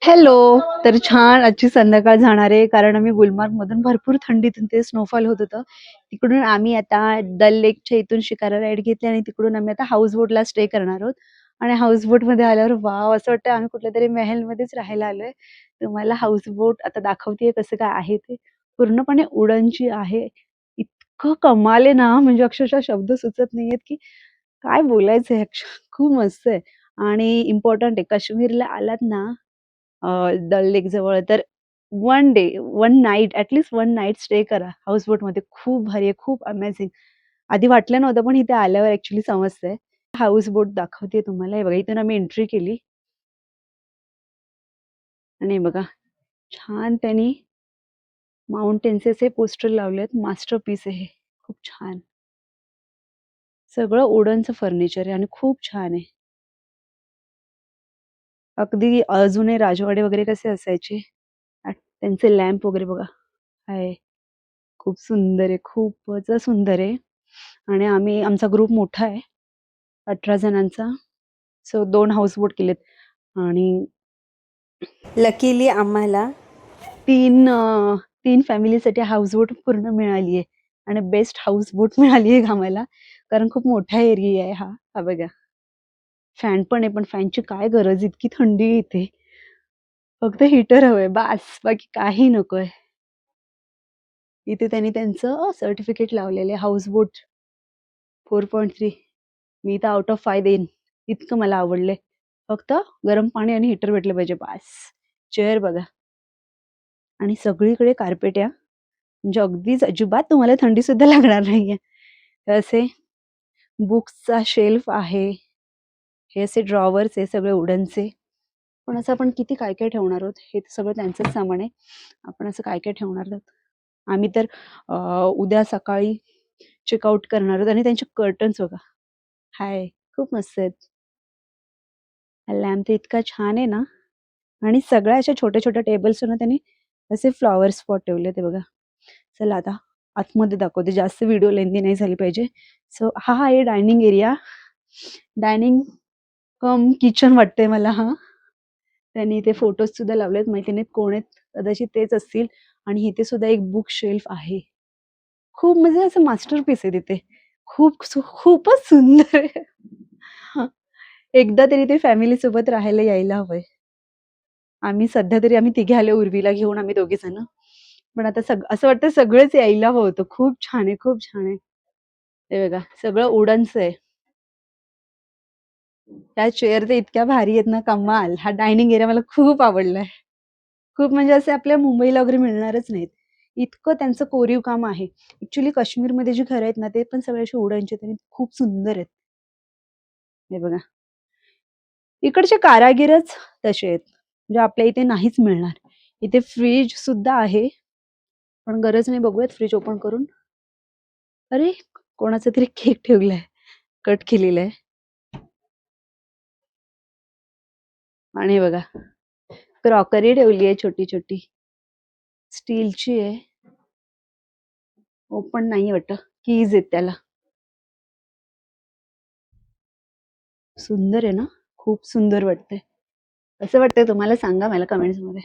Hello. तर छान आजची संध्याकाळ जाणार आहे कारण आम्ही गुलमर्गमधून भरपूर थंडीतून ते स्नोफॉल होत होतं. तिकडून आम्ही आता डल लेकच्या इथून शिकारा राईड घेतली आणि तिकडून आम्ही आता हाऊस बोटला स्टे करणार आहोत. आणि हाऊस बोटमध्ये आल्यावर वॉव! असं वाटतं आम्ही कुठल्यातरी मेहलमध्येच राहायला आलोय. तुम्हाला हाऊस बोट आता दाखवतेय कसं काय आहे ते. पूर्णपणे वुडनची आहे. इतकं कमाल आहे ना, म्हणजे अक्षरशः शब्द सुचत नाहीयेत, की काय बोलायचंय खूप मस्त आहे. आणि इम्पोर्टंट आहे काश्मीरला आलात ना डल लेक जवळ तर 1 day, 1 night at least 1 night stay करा हाऊस बोटमध्ये. खूप भारी आहे, खूप अमेझिंग. आधी वाटलं नव्हतं, पण इथे आल्यावर ॲक्चुअली समजतंय. हाऊस बोट दाखवते तुम्हाला. हे बघा, इथून आम्ही एंट्री केली आणि हे बघा छान त्यांनी माउंटेन्सचे असे पोस्टर लावलेत. मास्टरपीस आहे हे. खूप छान. सगळं वुडनचं फर्निचर आहे आणि खूप छान आहे. अगदी जुने राजवाडे वगैरे कसे असायचे, त्यांचे लॅम्प वगैरे बघा आहे. खूप सुंदर आहे, खूपच सुंदर आहे. आणि आमचा ग्रुप मोठा आहे, 18 जणांचा. सो 2 हाऊसबोट केलेत आणि लकीली आम्हाला 3 फॅमिलीसाठी हाऊसबोट पूर्ण मिळाली आहे आणि बेस्ट हाऊसबोट मिळाली आहे आम्हाला. कारण खूप मोठा एरिया आहे हा. हा बघा. फॅन पण आहे, पण फॅनची काय गरज, इतकी थंडी आहे इथे. फक्त हीटर हवंय बास, बाकी काही नकोय. इथे त्यांनी त्यांचं सर्टिफिकेट लावलेलं आहे हाऊसबोट 4.3. मी तर आउट ऑफ 5 देईन. इतकं मला आवडलंय. फक्त गरम पाणी आणि हीटर भेटलं पाहिजे बास. चेअर बघा आणि सगळीकडे कार्पेट आहे. म्हणजे अगदीच अजिबात तुम्हाला थंडी सुद्धा लागणार नाहीये. तर असे बुक्सचा शेल्फ आहे. हे असे ड्रॉवर्स आहे सगळे वुडनचे. पण असं आपण किती काय-काय ठेवणार आहोत? हे सगळं त्यांचंच सामान आहे. आपण असं काय-काय ठेवणार आहोत? आम्ही तर अ, उद्या सकाळी चेकआउट करणार आहोत आणि त्यांचे कर्टन्स बघा. हाय! खूप मस्त आहेत. हा लॅम्प तर इतका छान आहे ना आणि सगळ्या अशा छोट्या-छोट्या टेबल्सवर ना त्यांनी असे फ्लॉवर स्पॉट ठेवले ते बघा. चला आता आतमध्ये दाखवते. जास्त व्हिडिओ लेंदी नाही झाली पाहिजे. सो हा आहे डायनिंग एरिया. डायनिंग कम किचन वाटतंय मला हा. त्यांनी इथे फोटोज सुद्धा लावलेत. माहिती नाहीत कोण आहेत. कदाचित तेच असतील आणि इथे सुद्धा एक बुक शेल्फ आहे. खूप म्हणजे असं मास्टरपीस आहे तिथे. खूपच सुंदर आहे. हां. एकदा तरी ते फॅमिलीसोबत राहायला यायला हवंय. आम्ही तिघे आलो उर्वीला घेऊन आम्ही दोघे जण. पण आता असं वाटतं सगळेच यायला हवं होतं. खूप छान आहे, खूप छान आहे. हे बघा सगळं वुडनचं आहे. त्या चेअर तर इतक्या भारी आहेत ना कमाल. हा डायनिंग एरिया मला खूप आवडलाय. खूप म्हणजे असे आपल्या मुंबईला वगैरे मिळणारच नाहीत. इतकं त्यांचं कोरीव काम आहे. ॲक्चुअली काश्मीरमध्ये जी घरं आहेत ना, ते पण सगळे असे वुडनचे आहेत आणि खूप सुंदर आहेत. हे बघा. इकडचे कारागीरच तसे आहेत. म्हणजे आपल्या इथे नाहीच मिळणार. इथे फ्रिज सुद्धा आहे. पण गरज नाही बघूयात फ्रिज ओपन करून. अरे! कोणाचा तरी केक ठेवलाय. कट केलेला आहे. आणि हे बघा क्रॉकरी ठेवली आहे छोटी-छोटी. स्टीलची आहे. ओपन नाही वाटतं. कीज आहेत त्याला. सुंदर आहे ना? खूप सुंदर वाटतंय. कसं वाटतंय तुम्हाला सांगा मला कमेंट्समध्ये.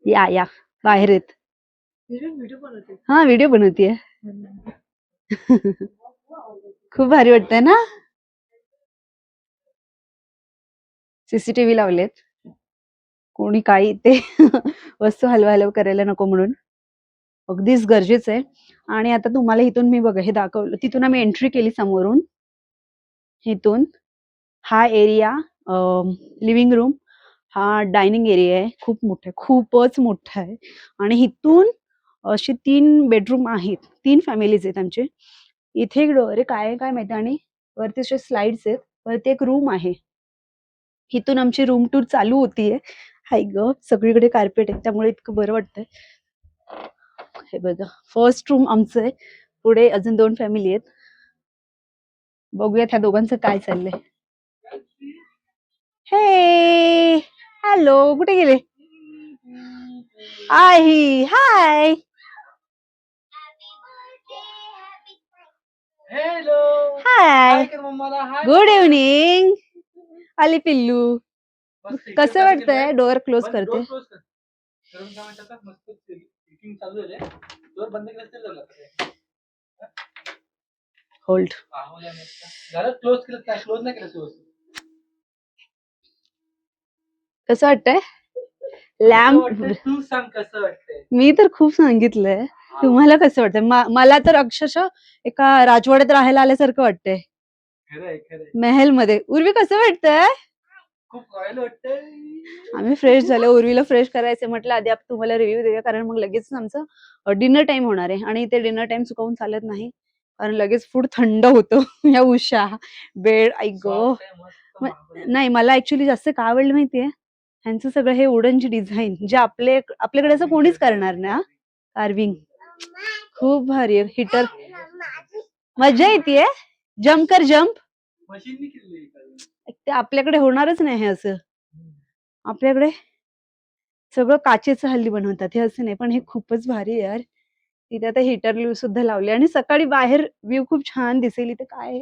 या बाहेर आहेत. हां, व्हिडिओ बनवतीये. खूप भारी वाटतंय ना? सीसीटीव्ही लावलेत. कोणी काही ते वस्तू हलवा-हलव करायला नको म्हणून. अगदीच गरजेचं आहे. आणि आता तुम्हाला इथून मी बघा हे दाखवलं. तिथून आम्ही एंट्री केली समोरून. इथून हा एरिया लिव्हिंग रूम, हा डायनिंग एरिया आहे. खूप मोठा आहे, खूपच मोठा आहे. आणि इथून असे 3 बेडरूम आहेत. 3 फॅमिलीज आहेत आमचे. इथे एक डोअर आहे. काय आहे काय माहिती आणि वरती असे स्लाइड्स आहेत. वरती एक रूम आहे. इथून आमची रूम टूर चालू होतीये. आई गं! सगळीकडे कार्पेट आहे त्यामुळे इतकं बरं वाटतंय. हे बघा फर्स्ट रूम आमचं आहे. पुढे अजून 2 फॅमिली आहेत. बघूयात ह्या दोघांचं काय चाललंय. हे हॅलो कुठे गेले? आई हाय. हाय. Good evening. आली पिल्लू. कसं वाटतंय? डोअर क्लोज करते. होल्ड. कसं वाटतंय? लॅम्प. तू सांग कसं वाटतंय. मी तर खूप सांगितलंय. तुम्हाला कसं वाटतंय? मला तर अक्षरशः एका राजवाड्यात राहायला आल्यासारखं वाटतंय. महल मध्ये. उर्वी कसं वाटतंय? खूप रॉयल वाटतंय. आम्ही फ्रेश झालो. उर्वीला फ्रेश करायचं म्हटलं आधी आपण तुम्हाला रिव्ह्यू देऊया, कारण मग लगेच आमचं डिनर टाइम होणार आहे आणि ते डिनर टाइम चुकवून चालत नाही, कारण लगेच फूड थंड होतो. या उषा बेड आई गो. नाही, मला ऍक्च्युली जास्त का आवडलं माहितीये? ह्यांचं सगळं हे वुडनची डिझाईन जे आपल्याकडे असं कोणीच करणार ना. कार्विंग खूप भारी आहे. हिटर मजा येते. जम्प कर जम्प. ते आपल्याकडे होणारच नाही हे असं. आपल्याकडे सगळं काचेचं हल्ली बनवतात, हे असं नाही. पण हे खूपच भारी आहे यार. तिथे आता हिटर सुद्धा लावले आणि सकाळी बाहेर व्ह्यू खूप छान दिसेल. इथे काय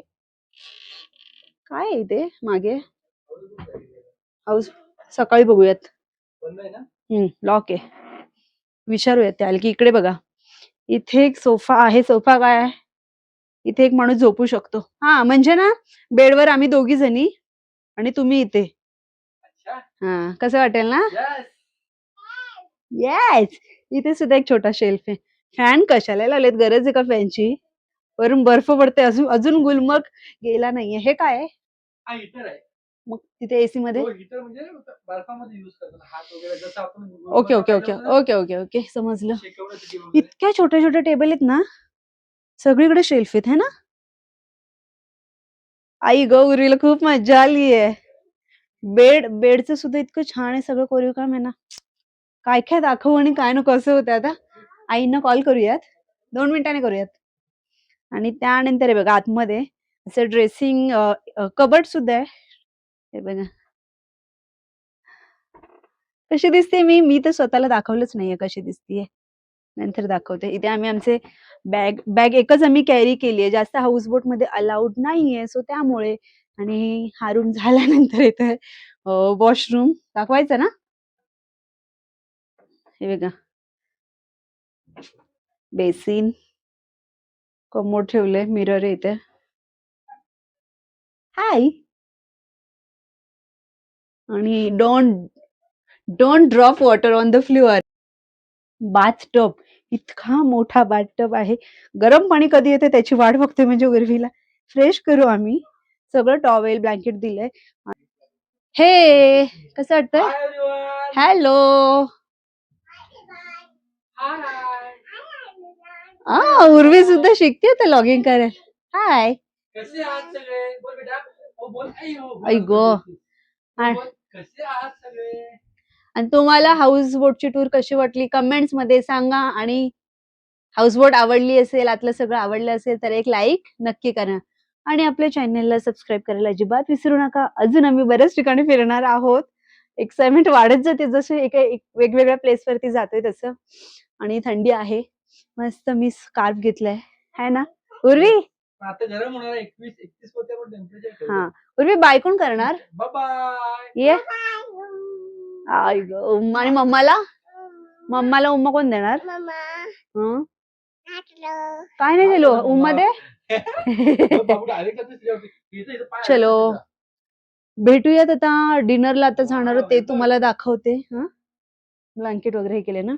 आहे इथे मागे? हाऊस. सकाळी बघूयात. लॉक आहे. विचारूयात त्याला की इकडे बघा, इथे एक सोफा आहे. सोफा काय आहे? इथे एक माणूस झोपू शकतो. हा, म्हणजे ना बेडवर आम्ही दोघी जणी आणि तुम्ही इथे. हा, कसं वाटेल ना? येस. इथे सुद्धा एक छोटा शेल्फ आहे. फॅन कशाला लावलेत? गरज आहे का फॅनची? वरून बर्फ पडते. अजून गुलमर्ग गेला नाहीये. हे काय आहे? मग तिथे एसी मध्ये. Okay okay okay okay okay okay समजलं. इतक्या छोट्या छोट्या टेबल आहेत ना, सगळीकडे शेल्फ आहेत, है ना? आई ग, उर्वीला खूप मजा आली आहे. बेडचं सुद्धा इतकं छान आहे. सगळं कोरीव काम आहे ना. काय काय दाखवू आणि काय नको असं होतं. आता आईंना कॉल करूयात, 2 मिनिटांनी करूयात. आणि त्यानंतर बघा आतमध्ये असं ड्रेसिंग कबर्ड सुद्धा आहे. हे बघा कशी दिसते. मी तर स्वतःला दाखवलंच नाहीये कशी दिसतीये. नंतर दाखवते. इथे आम्ही आमचे बॅग एकच आम्ही कॅरी केली आहे. जास्त हाऊसबोट मध्ये अलाउड नाहीये, सो त्यामुळे. आणि हा रूम झाल्यानंतर इथे वॉशरूम दाखवायचं ना. हे बघा बेसिन, कमोड ठेवलंय, मिरर आहे इथे. हाय. आणि don't drop water on the floor. Bathtub, इतका मोठा बाथटब आहे. गरम पाणी कधी येते त्याची वाट बघतोय, म्हणजे उर्वीला फ्रेश करू आम्ही. सगळं टॉवेल ब्लँकेट दिलंय. हे कसं वाटतंय? हॅलो. उर्वी सुद्धा शिकते आता लॉगिंग करायला. हाय. आई गो. आणि तुम्हाला हाऊस बोटची टूर कशी वाटली कमेंट्स मध्ये सांगा. आणि हाऊसबोट आवडली असेल, आतलं सगळं आवडलं असेल तर एक लाईक नक्की करा. आणि आपल्या चॅनलला सबस्क्राईब करायला अजिबात विसरू नका. अजून आम्ही बऱ्याच ठिकाणी फिरणार आहोत. एक्साइटमेंट वाढत जाते जसे एक वेगवेगळ्या प्लेस वरती जातोय तसं. आणि थंडी आहे. मस्त मी स्कार्फ घेतलाय, है ना उर्वी? आता गरम होणार 21-31 होते पण टेम्परेचर. हा, उर्वी बाय कोण करणार? बाय. ये. आई ग. आणि मम्माला उम्मा कोण देणार? काय नाही दिलो उम्मा दे. चलो भेटूयात आता डिनरला. आता जाणार ते तुम्हाला दाखवते. हा, ब्लँकेट वगैरे केले ना.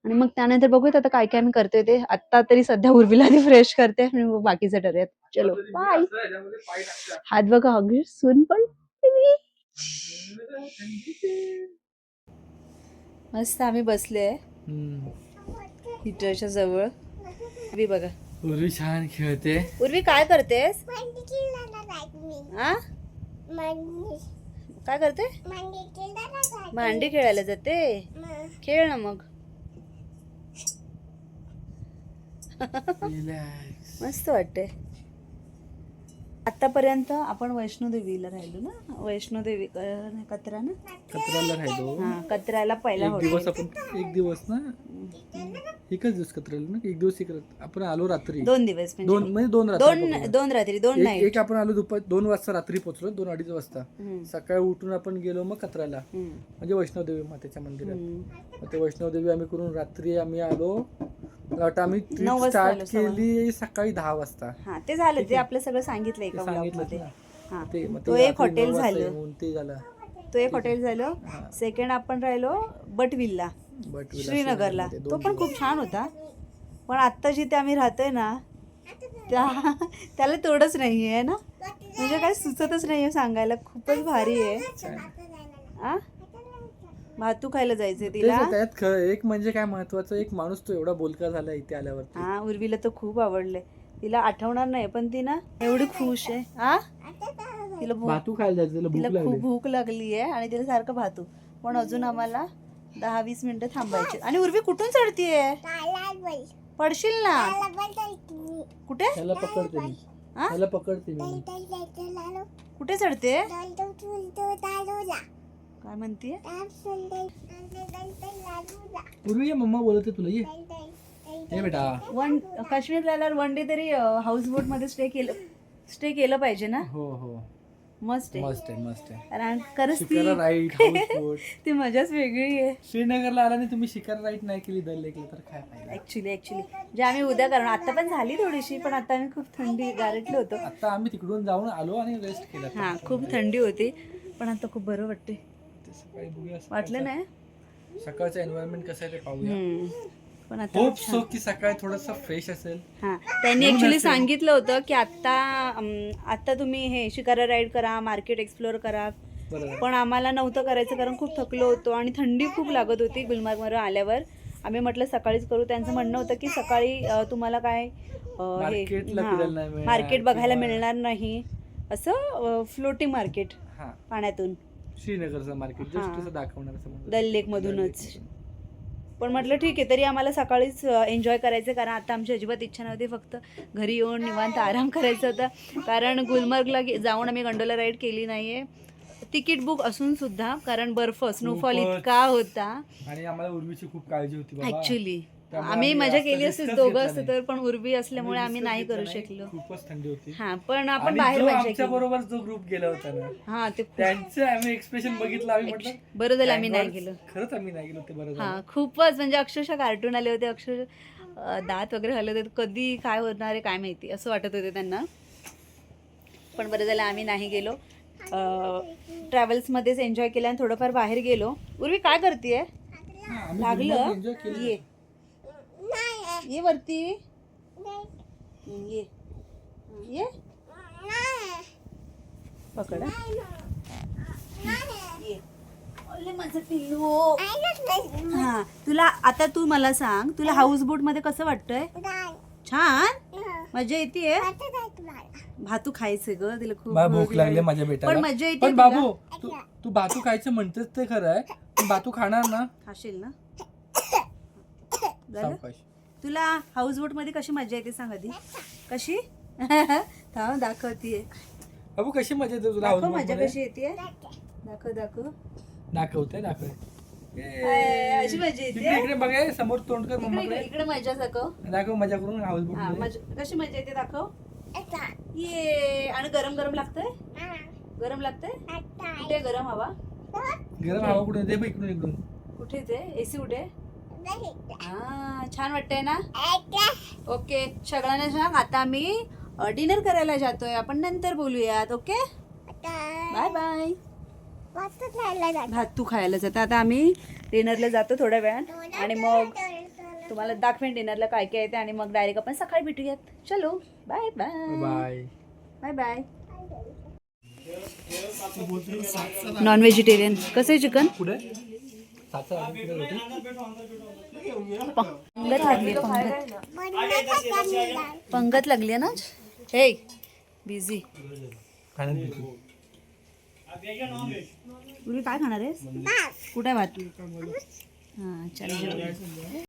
आणि मग त्यानंतर बघूयात आता काय काय आम्ही करतोय ते. आता तरी सध्या उर्वीला आधी फ्रेश करते आणि मग बाकीचं ठरूयात. चलो बाय. हात बघा अगदी सून पण मस्त. आम्ही बसले हिटरच्या जवळ. उर्वी बघा, उर्वी छान खेळते. उर्वी काय करतेस? काय करते? भांडी खेळायला जाते. खेळ ना मग. मस्त वाटते. आतापर्यंत आपण वैष्णोदेवीला राहिलो ना. वैष्णोदेवी कत्राला राहिलो. हा, कत्राला पहिला एक दिवस आपण. एक दिवस ना, एकच दिवस कत्रला ना, एक दिवस इकडे आपण आलो रात्री 2 दिवस म्हणजे दोन रात्री दोन रात्री 2 नाईट. एक आपण आलो दुपार 2 वाजता रात्री पोहोचलो, 2-2:30 वाजता. सकाळी उठून आपण गेलो मग कत्राला, म्हणजे वैष्णवदेवी मातेच्या मंदिरात. मग ते वैष्णवदेवी आम्ही करून रात्री आम्ही आलो. आता आम्ही ट्रिप स्टार्ट केली सकाळी 10 वाजता. हा ते झालं, ते आपलं सगळं सांगितलं एका सांगितलं ब्लॉगमध्ये. हा ते मग तो ते एक हॉटेल झालं, ते झालं. तो एक हॉटेल झालं. सेकंड आपण राहिलो बटविल्ला श्रीनगरला, तो पण खूप छान होता. पण आत्ता जिथे आम्ही राहतोय ना त्याला तोडच नाही आहे ना, म्हणजे काय सुचतच नाही आहे सांगायला. खूपच भारी आहे. आ भातू खायला जायचंय तिला. त्यात एक म्हणजे काय महत्वाचं, एक माणूस तो एवढा बोलका झाला इथे आल्यावर. हा उर्वीला तर खूप आवडले. तिला आठवणार नाही पण ती ना एवढी खुश आहे. हा तिला भातू खायला जायचं, तिला खूप भूक लागली आहे आणि तिला सारखं भातू. पण अजून आम्हाला 10-20 मिनिटं थांबायचे. आणि उर्वी कुठून चढतीये? पडशील ना. कुठे? त्याला पकडते मी, त्याला पकडते मी. कुठे चढते? काय म्हणतीये? पूर्वी मम्मा बोलते तुला, ये बेटा. काश्मीरला आल्यावर 1 डे तरी हाऊस बोट मध्ये स्टे केलं पाहिजे ना. हो हो मस्त आहे, मस्त आहे, मस्त आहे. कारण खरंच शिकारा राईड, हाऊस बोट ती मजाच वेगळी आहे. श्रीनगरला आला आणि तुम्ही शिकार राईड नाही केली दल लेकला तर काय पाहिजे. ऍक्च्युली जे आम्ही उद्या करणार, आता पण झाली थोडीशी, पण आता आम्ही खूप थंडी गारटलो होतो. आता आम्ही तिकडून जाऊन आलो आणि रेस्ट केला. हा खूप थंडी होती, पण आता खूप बरं वाटते. सकाळी बघूया, वाटलं नाही सकाळचं एन्व्हायरमेंट कसं आहे ते पाहूया. पण आता होप सो की सकाळी थोडंसं फ्रेश असेल. हा त्यांनी ऍक्च्युली सांगितलं होतं की आता तुम्ही हे शिकारा राईड करा, मार्केट एक्सप्लोअर करा. पण आम्हाला नव्हतं करायचं, कारण खूप थकलो होतो आणि थंडी खूप लागत होती. गुलमर्गवर आल्यावर आम्ही म्हटलं सकाळीच करू. त्यांचं म्हणणं होतं की सकाळी तुम्हाला काय मार्केट बघायला मिळणार नाही, असं फ्लोटिंग मार्केट पाण्यातून श्रीनगरचं मार्केट जस्ट दाखवणार दल लेक मधूनच. पण म्हटलं ठीक आहे, तरी आम्हाला सकाळीच एन्जॉय करायचं, कारण आता आमची अजिबात इच्छा नव्हती. फक्त घरी येऊन निवांत आराम करायचा होता. कारण गुलमर्गला जाऊन आम्ही गंडोला राईड केली नाहीये, तिकीट बुक असून सुद्धा, कारण बर्फ स्नोफॉल इतका होता आणि आम्हाला उर्वीची खूप काळजी होती बाबा. ऍक्च्युली आम्ही मजा केली असती दोघं असतो तर, पण उर्वी असल्यामुळे आम्ही नाही करू शकलो. खूपच थंडी होती. हा पण आपण बाहेर आमच्या बरोबर जो ग्रुप गेला होता ना, हा ते त्यांचं आम्ही एक्सप्रेशन बघितलं. आम्ही म्हटलं बरं झालं आम्ही नाही गेलो. खरंच आम्ही नाही गेलो ते बरं झालं. हा खूपच म्हणजे अक्षरशः कार्टून आले होते, अक्षरशः दात वगैरे हलत होते. कधी काय होणार आहे काय माहिती असं वाटत होते त्यांना. पण बरं झालं आम्ही नाही गेलो. ट्रॅव्हल्समध्येच एन्जॉय केलं आणि थोडंफार बाहेर गेलो. उर्वी काय करतेय? लागलं ये वरती ये पकड ये. माझं पिल्लू. हा तुला आता तू मला सांग, तुला हाऊस बोट मध्ये कसं वाटतंय? छान मजा येते. भातू खायचं ग, तिला खूप भूक लागली माझ्या बेटाला. पण मजा येते. पण बाबू तू भातू खायचं म्हणतेस ते खरं आहे, पण भातू खाणार ना? खाशील ना? तुला हाऊस बोट मध्ये कशी मजा येते सांग आधी. कशी? थांब दाखवतीये. बाबू कशी मजा येते तुला हाऊस बोट मजा मध्ये? कशी येते? दाखवते अशी मजा येते. इकडे बघा, समोर तोंड कर मम्माकडे. इकडे मजा दाखव मजा करून हाऊस बोट मध्ये. कशी मजा येते दाखव. ये. आणि गरम गरम लागतंय. गरम लागतंय. कुठे गरम हवा? गरम हवा कुठे दे इकडून इकडून. कुठे ते एसी कुठे? हा छान वाटतंय ना. ओके सगळ्यांना सांग, आता आम्ही डिनर करायला जातोय. आपण नंतर बोलूयात. Okay bye bye. भातू खायला जातो. आता आम्ही डिनरला जातो थोड्या वेळात आणि मग तुम्हाला दाखवेन डिनरला काय काय येते आणि मग डायरेक्ट आपण सकाळी भेटूयात. चलो bye bye bye bye bye. Non vegetarian कसं आहे चिकन? पुढे पंगत लागली ना. हे बिझी काय खाणार आहेस? कुठे भात? हा चल.